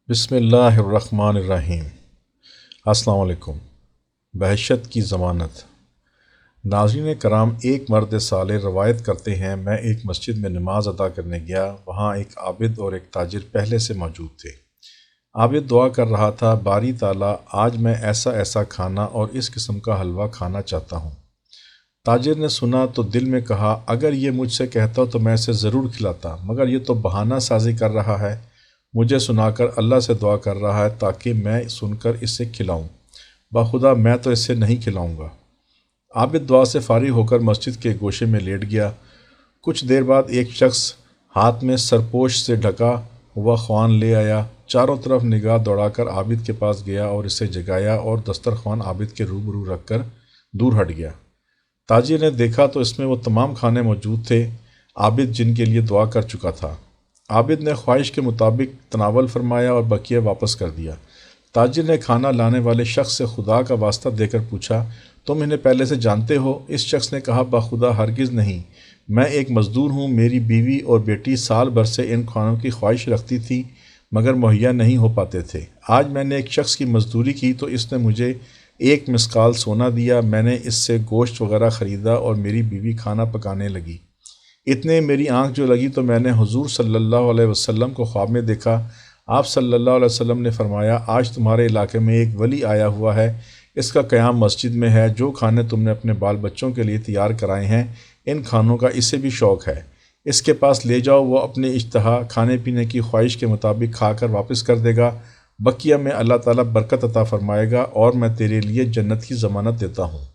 بسم اللہ الرحمن الرحیم۔ السلام علیکم۔ بحشت کی ضمانت۔ ناظرین کرام، ایک مرد صالح روایت کرتے ہیں، میں ایک مسجد میں نماز ادا کرنے گیا، وہاں ایک عابد اور ایک تاجر پہلے سے موجود تھے۔ عابد دعا کر رہا تھا، باری تعالیٰ آج میں ایسا ایسا کھانا اور اس قسم کا حلوہ کھانا چاہتا ہوں۔ تاجر نے سنا تو دل میں کہا، اگر یہ مجھ سے کہتا تو میں اسے ضرور کھلاتا، مگر یہ تو بہانہ سازی کر رہا ہے، مجھے سنا کر اللہ سے دعا کر رہا ہے تاکہ میں سن کر اسے کھلاؤں، بخدا میں تو اسے نہیں کھلاؤں گا۔ عابد دعا سے فارغ ہو کر مسجد کے گوشے میں لیٹ گیا۔ کچھ دیر بعد ایک شخص ہاتھ میں سرپوش سے ڈھکا ہوا خوان لے آیا، چاروں طرف نگاہ دوڑا کر عابد کے پاس گیا اور اسے جگایا اور دسترخوان عابد کے روبرو رکھ کر دور ہٹ گیا۔ تاجر نے دیکھا تو اس میں وہ تمام کھانے موجود تھے عابد جن کے لیے دعا کر چکا تھا۔ عابد نے خواہش کے مطابق تناول فرمایا اور بقیہ واپس کر دیا۔ تاجر نے کھانا لانے والے شخص سے خدا کا واسطہ دے کر پوچھا، تم انہیں پہلے سے جانتے ہو؟ اس شخص نے کہا، بخدا ہرگز نہیں، میں ایک مزدور ہوں، میری بیوی اور بیٹی سال بھر سے ان کھانوں کی خواہش رکھتی تھی مگر مہیا نہیں ہو پاتے تھے۔ آج میں نے ایک شخص کی مزدوری کی تو اس نے مجھے 1 مسکال سونا دیا، میں نے اس سے گوشت وغیرہ خریدا اور میری بیوی کھانا پکانے لگی۔ اتنے میری آنکھ جو لگی تو میں نے حضور صلی اللہ علیہ وسلم کو خواب میں دیکھا۔ آپ صلی اللہ علیہ وسلم نے فرمایا، آج تمہارے علاقے میں ایک ولی آیا ہوا ہے، اس کا قیام مسجد میں ہے، جو کھانے تم نے اپنے بال بچوں کے لیے تیار کرائے ہیں ان کھانوں کا اسے بھی شوق ہے، اس کے پاس لے جاؤ، وہ اپنے اشتہا کھانے پینے کی خواہش کے مطابق کھا کر واپس کر دے گا، بقیہ میں اللہ تعالیٰ برکت عطا فرمائے گا اور میں تیرے لیے جنت کی ضمانت دیتا ہوں۔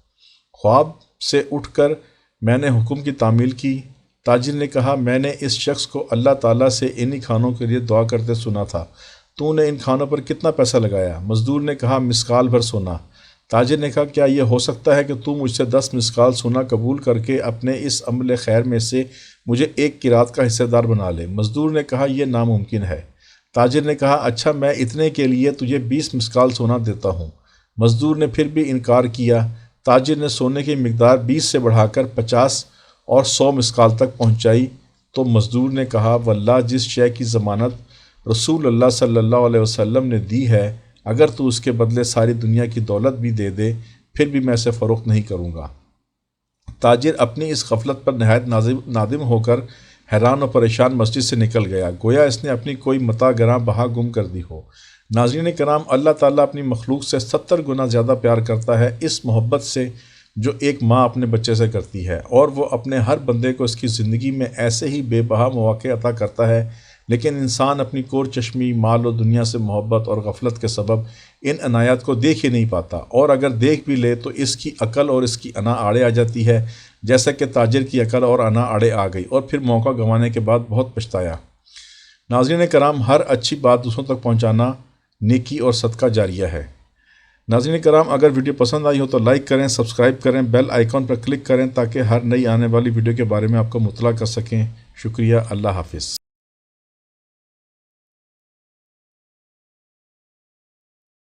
خواب سے اٹھ کر میں نے حکم کی تعمیل کی۔ تاجر نے کہا، میں نے اس شخص کو اللہ تعالیٰ سے انہی کھانوں کے لیے دعا کرتے سنا تھا، تو نے ان کھانوں پر کتنا پیسہ لگایا؟ مزدور نے کہا، مسکال بھر سونا۔ تاجر نے کہا، کیا یہ ہو سکتا ہے کہ تو مجھ سے 10 مسکال سونا قبول کر کے اپنے اس عمل خیر میں سے مجھے 1 قیراط کا حصہ دار بنا لے؟ مزدور نے کہا، یہ ناممکن ہے۔ تاجر نے کہا، اچھا میں اتنے کے لیے تجھے 20 مسکال سونا دیتا ہوں۔ مزدور نے پھر بھی انکار کیا۔ تاجر نے سونے کی مقدار 20 سے بڑھا کر 50 اور 100 مسکال تک پہنچائی تو مزدور نے کہا، واللہ جس شے کی ضمانت رسول اللہ صلی اللہ علیہ وسلم نے دی ہے، اگر تو اس کے بدلے ساری دنیا کی دولت بھی دے دے پھر بھی میں اسے فروخت نہیں کروں گا۔ تاجر اپنی اس غفلت پر نہایت نادم ہو کر حیران و پریشان مسجد سے نکل گیا، گویا اس نے اپنی کوئی متاع گراں بہا گم کر دی ہو۔ ناظرین کرام، اللہ تعالیٰ اپنی مخلوق سے 70 گنا زیادہ پیار کرتا ہے اس محبت سے جو ایک ماں اپنے بچے سے کرتی ہے، اور وہ اپنے ہر بندے کو اس کی زندگی میں ایسے ہی بے بہا مواقع عطا کرتا ہے، لیکن انسان اپنی کور چشمی، مال و دنیا سے محبت اور غفلت کے سبب ان عنایات کو دیکھ ہی نہیں پاتا، اور اگر دیکھ بھی لے تو اس کی عقل اور اس کی انا آڑے آ جاتی ہے، جیسا کہ تاجر کی عقل اور انا آڑے آ گئی اور پھر موقع گنوانے کے بعد بہت پچھتایا۔ ناظرین کرام، ہر اچھی بات دوسروں تک پہنچانا نیکی اور صدقہ جاریہ ہے۔ ناظرین کرام، اگر ویڈیو پسند آئی ہو تو لائک کریں، سبسکرائب کریں، بیل آئیکن پر کلک کریں تاکہ ہر نئی آنے والی ویڈیو کے بارے میں آپ کو مطلع کر سکیں۔ شکریہ، اللہ حافظ۔